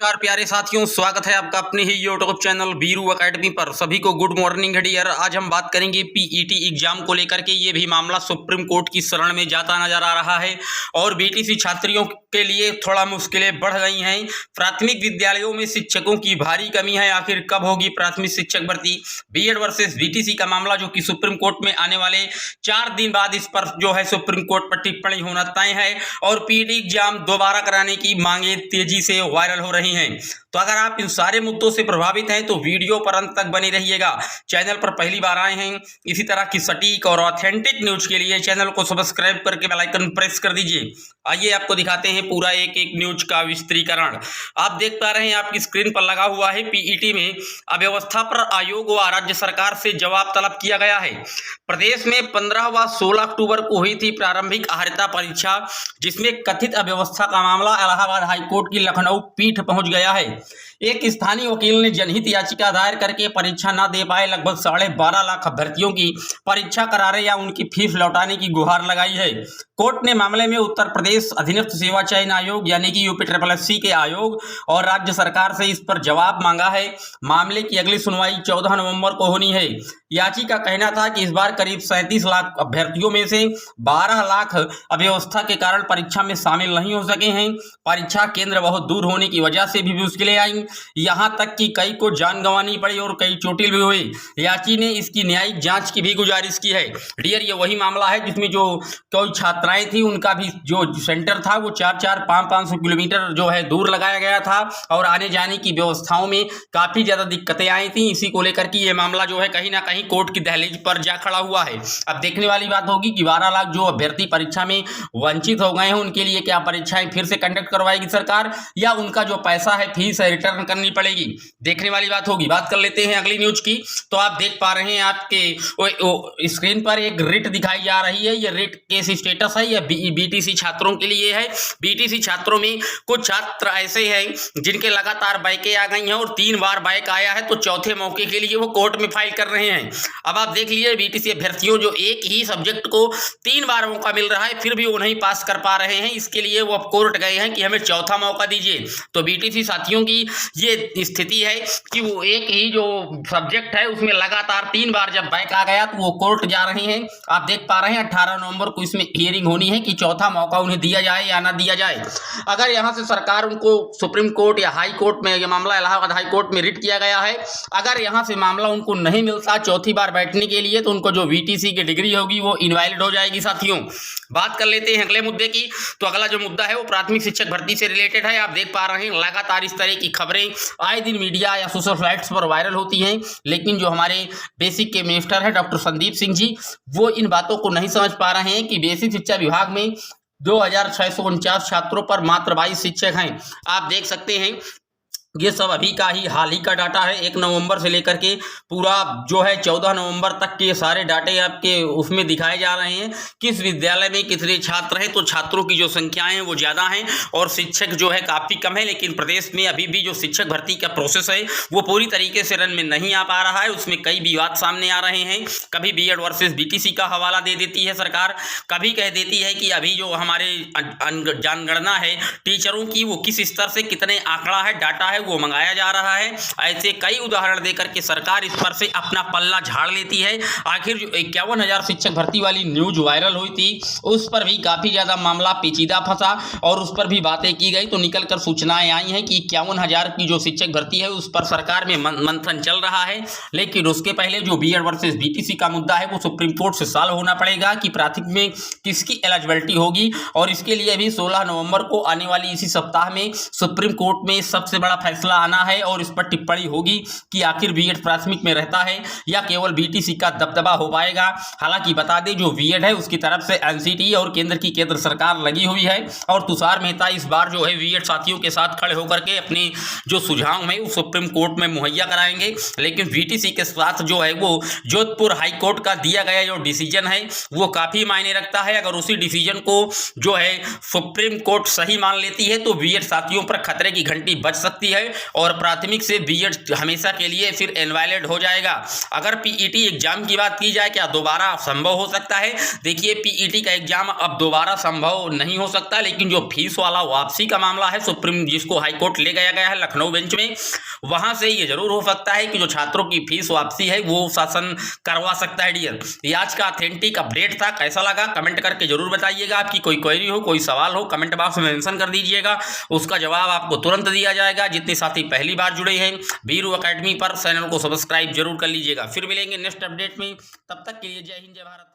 नमस्कार प्यारे साथियों, स्वागत है आपका अपने ही यूट्यूब चैनल बीरू एकेडमी पर। सभी को गुड मॉर्निंग डियर। आज हम बात करेंगे पीईटी एग्जाम को लेकर के। ये भी मामला सुप्रीम कोर्ट की शरण में जाता नजर आ रहा है और बीटीसी छात्रियों के लिए थोड़ा मुश्किलें बढ़ गई हैं। प्राथमिक विद्यालयों में शिक्षकों की भारी कमी है। आखिर कब होगी प्राथमिक शिक्षक भर्ती? बीएड वर्सेस बीटीसी का मामला जो कि सुप्रीम कोर्ट में आने वाले 4 दिन बाद इस पर जो है सुप्रीम कोर्ट पर टिप्पणी होना तय है और पीईटी एग्जाम दोबारा कराने की मांगे तेजी से वायरल हो रही हैं। तो अगर आप इन सारे मुद्दों से प्रभावित हैं तो वीडियो पर अंत तक बने रहिएगा। चैनल पर पहली बार आए हैं, इसी तरह की सटीक और ऑथेंटिक न्यूज के लिए चैनल को सब्सक्राइब करके बेल आइकन प्रेस कर दीजिए। आइए आपको दिखाते हैं पूरा एक एक न्यूज का विस्तृतीकरण। आप देख पा रहे हैं, आपकी स्क्रीन पर लगा हुआ है। पीईटी में अव्यवस्था पर आयोग व राज्य सरकार से जवाब तलब किया गया है। प्रदेश में 15 व 16 अक्टूबर को हुई थी प्रारंभिक अर्हता परीक्षा, जिसमें कथित अव्यवस्था का मामला इलाहाबाद हाईकोर्ट की लखनऊ पीठ पहुंच गया है। एक स्थानीय वकील ने जनहित याचिका दायर करके परीक्षा न दे पाए लगभग 12.5 लाख अभ्यर्थियों की परीक्षा करारे या उनकी फीस लौटाने की गुहार लगाई है। कोर्ट ने मामले में उत्तर प्रदेश अधीनस्थ सेवा चयन आयोग यानी कि यूपीएससी के आयोग और राज्य सरकार से इस पर जवाब मांगा है। मामले की अगली सुनवाई 14 नवंबर को होनी है। याची का कहना था कि इस बार करीब 37 लाख अभ्यर्थियों में से 12 लाख अव्यवस्था के कारण परीक्षा में शामिल नहीं हो सके हैं। परीक्षा केंद्र बहुत दूर होने की वजह से भी मुश्किलें आई, यहां तक कि कई को जान गंवानी पड़ी और कई चोटिल भी हुए। याची ने इसकी न्यायिक जांच की भी गुजारिश की है। डियर, ये वही मामला है जिसमें जो कोई छात्राएं थी उनका भी जो सेंटर था वो 400-500 किलोमीटर जो है दूर लगाया गया था और आने जाने की व्यवस्थाओं में काफी ज्यादा दिक्कतें आई थी। इसी को लेकर के ये मामला जो है कहीं ना कहीं कोर्ट की दहलीज पर जा खड़ा हुआ है। अब देखने वाली बात होगी कि 12 लाख जो अभ्यर्थी परीक्षा में वंचित हो गए हैं उनके लिए क्या परीक्षाएं फिर से कंडक्ट करवाएगी सरकार या उनका जो पैसा है फीस है रिटर्न करनी पड़ेगी, देखने वाली बात होगी। बात कर लेते हैं अगली न्यूज की। तो आप देख पा रहे हैं आपके स्क्रीन पर एक रिट दिखाई जा रही है। ये रिट केस स्टेटस है, यह बीटीसी छात्रों के लिए है। बीटीसी छात्रों में कुछ छात्र ऐसे हैं जिनके लगातार बाइकें आ गई हैं और 3 बार बाइक आया है तो चौथे मौके के लिए वो कोर्ट में फाइल कर रहे हैं। अब आप देख लीजिए, बीटीसी अभ्यर्थियों जो एक ही सब्जेक्ट को 3 बार मौका मिल रहा है फिर भी वो नहीं पास कर पा रहे हैं, इसके लिए वो कोर्ट गए हैं कि हमें चौथा मौका दीजिए। तो बीटीसी साथियों की ये स्थिति है कि वो एक ही जो सब्जेक्ट है उसमें लगातार 3 बार जब बैक आ गया तो वो कोर्ट जा रहे हैं। आप देख पा रहे हैं 18 नवंबर को इसमें हियरिंग होनी है कि चौथा मौका उन्हें दिया जाए या ना दिया जाए। अगर यहां से सरकार उनको सुप्रीम कोर्ट या हाई कोर्ट में, यह मामला इलाहाबाद हाई कोर्ट में रिट किया गया है, अगर यहां से मामला उनको नहीं मिलता चौथी बार बैठने के लिए तो उनको जो बीटीसी की डिग्री होगी वो इनवैलिड हो जाएगी। साथियों, बात कर लेते हैं अगले मुद्दे की। तो अगला जो मुद्दा है वो प्राथमिक शिक्षक भर्ती से रिलेटेड है। आप देख पा रहे हैं लगातार इस तरह की खबरें आए दिन मीडिया या सोशल साइट्स पर वायरल होती हैं, लेकिन जो हमारे बेसिक के मिनिस्टर है डॉक्टर संदीप सिंह जी, वो इन बातों को नहीं समझ पा रहे हैं कि बेसिक शिक्षा विभाग में 2649 छात्रों पर मात्र 22 शिक्षक हैं। आप देख सकते हैं ये सब अभी का ही हाल ही का डाटा है। 1 नवंबर से लेकर के पूरा जो है 14 नवंबर तक के सारे डाटे आपके उसमें दिखाए जा रहे हैं। किस विद्यालय में कितने छात्र हैं, तो छात्रों की जो संख्याएं हैं वो ज़्यादा हैं और शिक्षक जो है काफ़ी कम है। लेकिन प्रदेश में अभी भी जो शिक्षक भर्ती का प्रोसेस है वो पूरी तरीके से रन में नहीं आ पा रहा है। उसमें कई विवाद सामने आ रहे हैं। कभी बीएड वर्सेस बीटीसी का हवाला दे देती है सरकार, कभी कह देती है कि अभी जो हमारे जनगणना है टीचरों की वो किस स्तर से कितने आंकड़ा है, डाटा है वो मंगाया जा रहा है। ऐसे कई उदाहरण देकर के सरकार इस पर से अपना पल्ला झाड़ लेती है। आखिर जो 51,000 शिक्षक भर्ती वाली न्यूज वायरल हुई थी उस पर भी काफी ज्यादा मामला पेचीदा फंसा और उस पर भी बातें की गई तो निकल कर सूचनाएं आई हैं कि 51,000 की जो शिक्षक भर्ती है उस पर सरकार में मंथन चल रहा है। लेकिन उसके पहले जो बीएड वर्सेस बीटीसी का मुद्दा है वो सुप्रीम कोर्ट से सॉल्व होना पड़ेगा कि प्राथमिक में किसकी एलिजिबिलिटी होगी और इसके लिए भी 16 नवंबर को आने वाली इसी सप्ताह में सुप्रीम कोर्ट में सबसे बड़ा फैसला आना है और इस पर टिप्पणी होगी कि आखिर बीएड प्राथमिक में रहता है या केवल बीटीसी का दबदबा हो पाएगा। हालांकि बता दें जो बीएड है उसकी तरफ से एनसीटी और केंद्र सरकार लगी हुई है और तुषार मेहता इस बार जो है बीएड साथियों के साथ खड़े होकर के अपने जो सुझाव है वो सुप्रीम कोर्ट में मुहैया कराएंगे। लेकिन बीटीसी के साथ जो है वो जोधपुर हाई कोर्ट का दिया गया जो डिसीजन है वो काफी मायने रखता है। अगर उसी डिसीजन को जो है सुप्रीम कोर्ट सही मान लेती है तो बीएड साथियों पर खतरे की घंटी बज सकती है है और प्राथमिक से बीएड हमेशा के लिए फिर इनवैलिड हो जाएगा। अगर पीईटी एग्जाम की बात की जाए, क्या दोबारा संभव हो सकता है? देखिए, पीईटी का एग्जाम अब दोबारा संभव नहीं हो सकता, लेकिन जो फीस वाला वापसी का मामला है सुप्रीम, जिसको हाईकोर्ट ले गया है लखनऊ बेंच में, वहां से ये जरूर हो सकता है कि जो छात्रों की फीस वापसी है वो शासन करवा सकता है डियर। ये आज का ऑथेंटिक अपडेट था। कैसा लगा कमेंट करके जरूर बताइएगा। आपकी कोई क्वेरी हो, कोई सवाल हो, कमेंट बॉक्स में मेंशन कर दीजिएगा, उसका जवाब आपको तुरंत दिया जाएगा। जितने साथी पहली बार जुड़े हैं वीरू अकेडमी पर, चैनल को सब्सक्राइब जरूर कर लीजिएगा। फिर मिलेंगे नेक्स्ट अपडेट में, तब तक के लिए जय हिंद जय भारत।